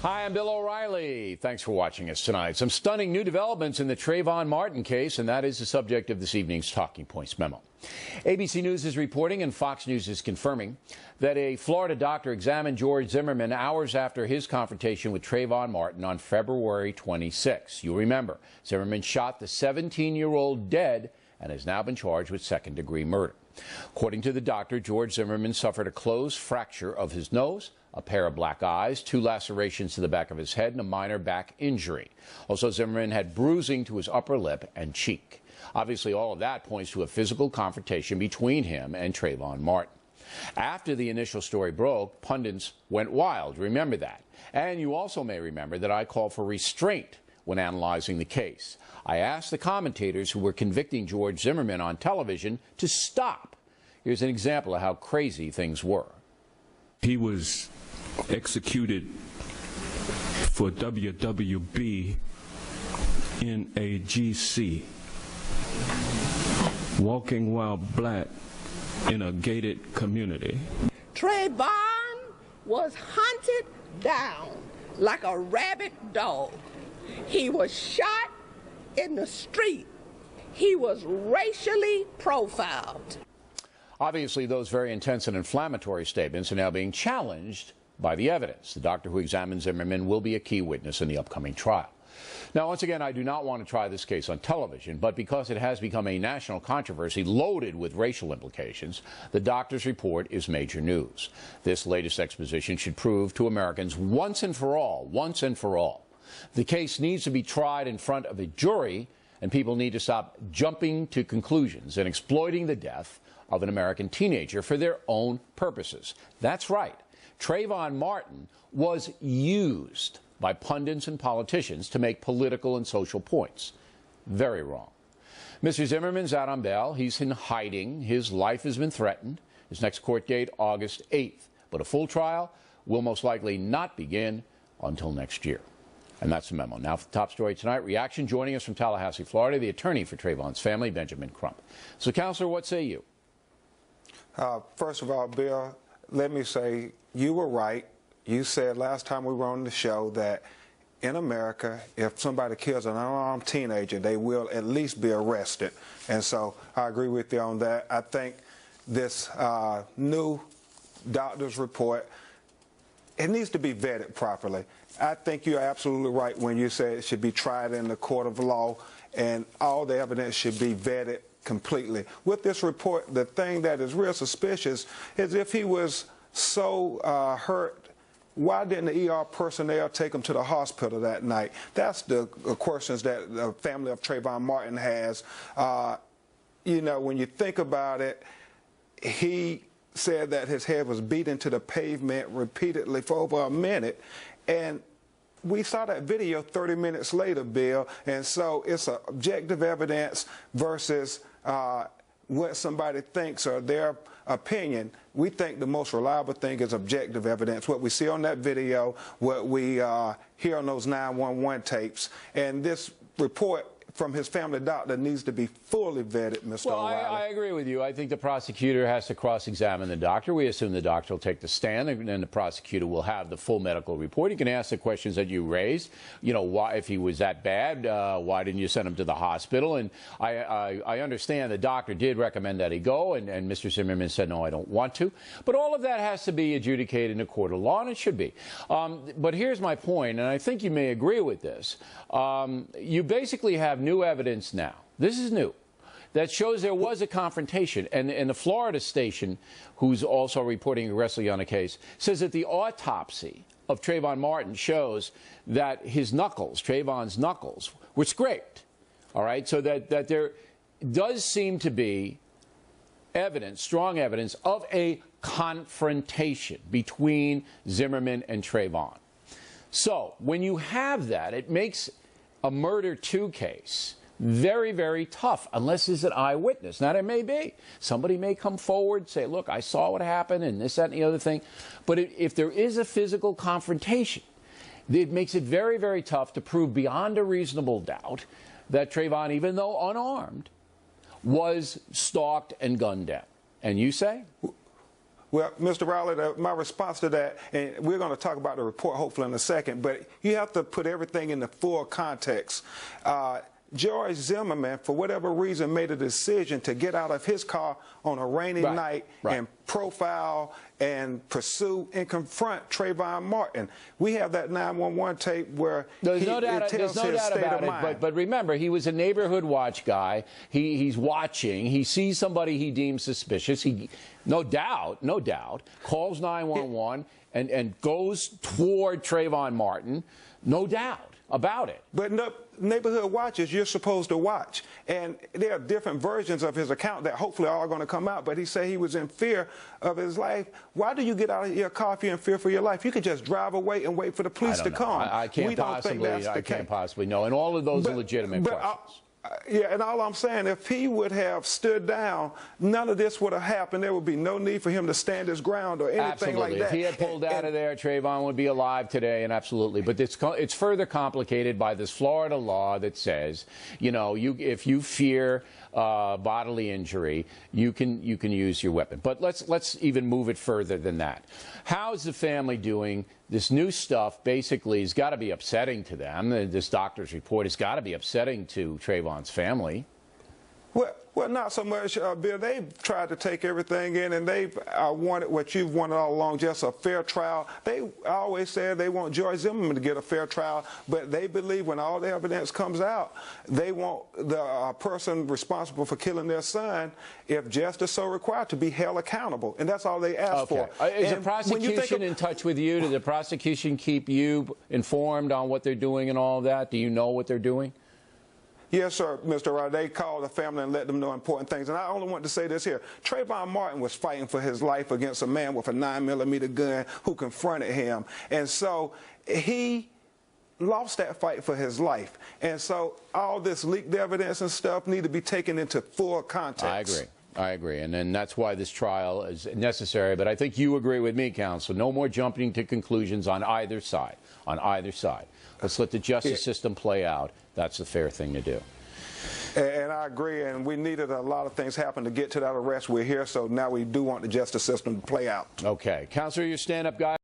Hi, I'm Bill O'Reilly. Thanks for watching us tonight. Some stunning new developments in the Travon Martin case, and that is the subject of this evening's Talking Points memo. ABC News is reporting and Fox News is confirming that a Florida doctor examined George Zimmerman hours after his confrontation with Travon Martin on February 26. You'll remember, Zimmerman shot the 17-year-old dead and has now been charged with second-degree murder. According to the doctor, George Zimmerman suffered a closed fracture of his nose, a pair of black eyes, 2 lacerations to the back of his head, and a minor back injury. Also, Zimmerman had bruising to his upper lip and cheek. Obviously, all of that points to a physical confrontation between him and Travon Martin. After the initial story broke, pundits went wild. Remember that. And you also may remember that I called for restraint when analyzing the case. I asked the commentators who were convicting George Zimmerman on television to stop. Here's an example of how crazy things were. He was executed for WWB in a GC, walking while black in a gated community. Travon was hunted down like a rabid dog. He was shot in the street. He was racially profiled. Obviously, those very intense and inflammatory statements are now being challenged by the evidence. The doctor who examined Zimmerman will be a key witness in the upcoming trial. Now, once again, I do not want to try this case on television, but because it has become a national controversy loaded with racial implications, the doctor's report is major news. This latest exposition should prove to Americans once and for all, the case needs to be tried in front of a jury, and people need to stop jumping to conclusions and exploiting the death of an American teenager for their own purposes. That's right. Travon Martin was used by pundits and politicians to make political and social points. Very wrong. Mr. Zimmerman's out on bail. He's in hiding. His life has been threatened. His next court date, August 8th. But a full trial will most likely not begin until next year. And that's the memo. Now for the top story tonight, reaction joining us from Tallahassee, Florida, the attorney for Travon's family, Benjamin Crump. So, Counselor, what say you? First of all, Bill, let me say you were right. You said last time we were on the show that in America, if somebody kills an unarmed teenager, they will at least be arrested. And so I agree with you on that. I think this new doctor's report, it needs to be vetted properly. I think you're absolutely right when you say it should be tried in the court of law and all the evidence should be vetted completely. With this report, the thing that is real suspicious is if he was so hurt, why didn't the ER personnel take him to the hospital that night? That's the questions that the family of Travon Martin has. You know, when you think about it, he said that his head was beat into the pavement repeatedly for over a minute, and we saw that video 30 minutes later, Bill, and so it's objective evidence versus what somebody thinks or their opinion. We think the most reliable thing is objective evidence, what we see on that video, what we hear on those 911 tapes, and this report from his family doctor needs to be fully vetted, Mr. O'Reilly. I agree with you. I think the prosecutor has to cross-examine the doctor. We assume the doctor will take the stand, and then the prosecutor will have the full medical report. He can ask the questions that you raised. You know, why, if he was that bad, why didn't you send him to the hospital? And I understand the doctor did recommend that he go, and Mr. Zimmerman said, no, I don't want to. But all of that has to be adjudicated in a court of law, and it should be. But here's my point, and I think you may agree with this. You basically have new evidence now. This is new. That shows there was a confrontation. And the Florida station, who's also reporting aggressively on the case, says that the autopsy of Travon Martin shows that his knuckles, Travon's knuckles, were scraped. All right? So that there does seem to be evidence, strong evidence, of a confrontation between Zimmerman and Travon. So when you have that, it makes a murder 2 case very, very tough, unless there's an eyewitness. Now, there may be. Somebody may come forward, say, look, I saw what happened, and this, that, and the other thing. But if there is a physical confrontation, it makes it very, very tough to prove beyond a reasonable doubt that Travon, even though unarmed, was stalked and gunned down. And you say? Well, Mr. Rowley, my response to that, and we're going to talk about the report hopefully in a second, but you have to put everything in the full context. George Zimmerman, for whatever reason, made a decision to get out of his car on a rainy night and profile and pursue and confront Travon Martin. We have that 911 tape where there's no doubt about it. But remember, he was a neighborhood watch guy. He's watching. He sees somebody he deems suspicious. He, no doubt, calls 911 and goes toward Travon Martin. No doubt about it. But no, neighborhood watches, you're supposed to watch. And there are different versions of his account that hopefully are going to come out. But he said he was in fear of his life. Why do you get out of your car if you're in fear for your life? You could just drive away and wait for the police to come. I can't possibly know. And all of those are legitimate questions. Yeah, and all I'm saying, if he would have stood down, none of this would have happened. There would be no need for him to stand his ground or anything like that. If he had pulled out of there, Travon would be alive today, and absolutely. But it's further complicated by this Florida law that says, you know, if you fear bodily injury, you can use your weapon. But let's even move it further than that. How's the family doing? This new stuff basically has got to be upsetting to them. This doctor's report has got to be upsetting to Travon's family. Well, not so much, Bill. They've tried to take everything in, and they've wanted what you've wanted all along, just a fair trial. They always said they want George Zimmerman to get a fair trial, but they believe when all the evidence comes out, they want the person responsible for killing their son, if justice so required, to be held accountable, and that's all they ask for. Is the prosecution in touch with you? Does the prosecution keep you informed on what they're doing and all of that? Do you know what they're doing? Yes, sir, Mr. Rod. They called the family and let them know important things. And I only want to say this here. Travon Martin was fighting for his life against a man with a 9mm gun who confronted him. And so he lost that fight for his life. And so all this leaked evidence and stuff need to be taken into full context. I agree. And then that's why this trial is necessary. But I think you agree with me, counsel. No more jumping to conclusions on either side. Let's let the justice system play out. That's the fair thing to do. And I agree, and we needed a lot of things happen to get to that arrest. We're here, so now we do want the justice system to play out. Okay. Counselor, your stand-up guy.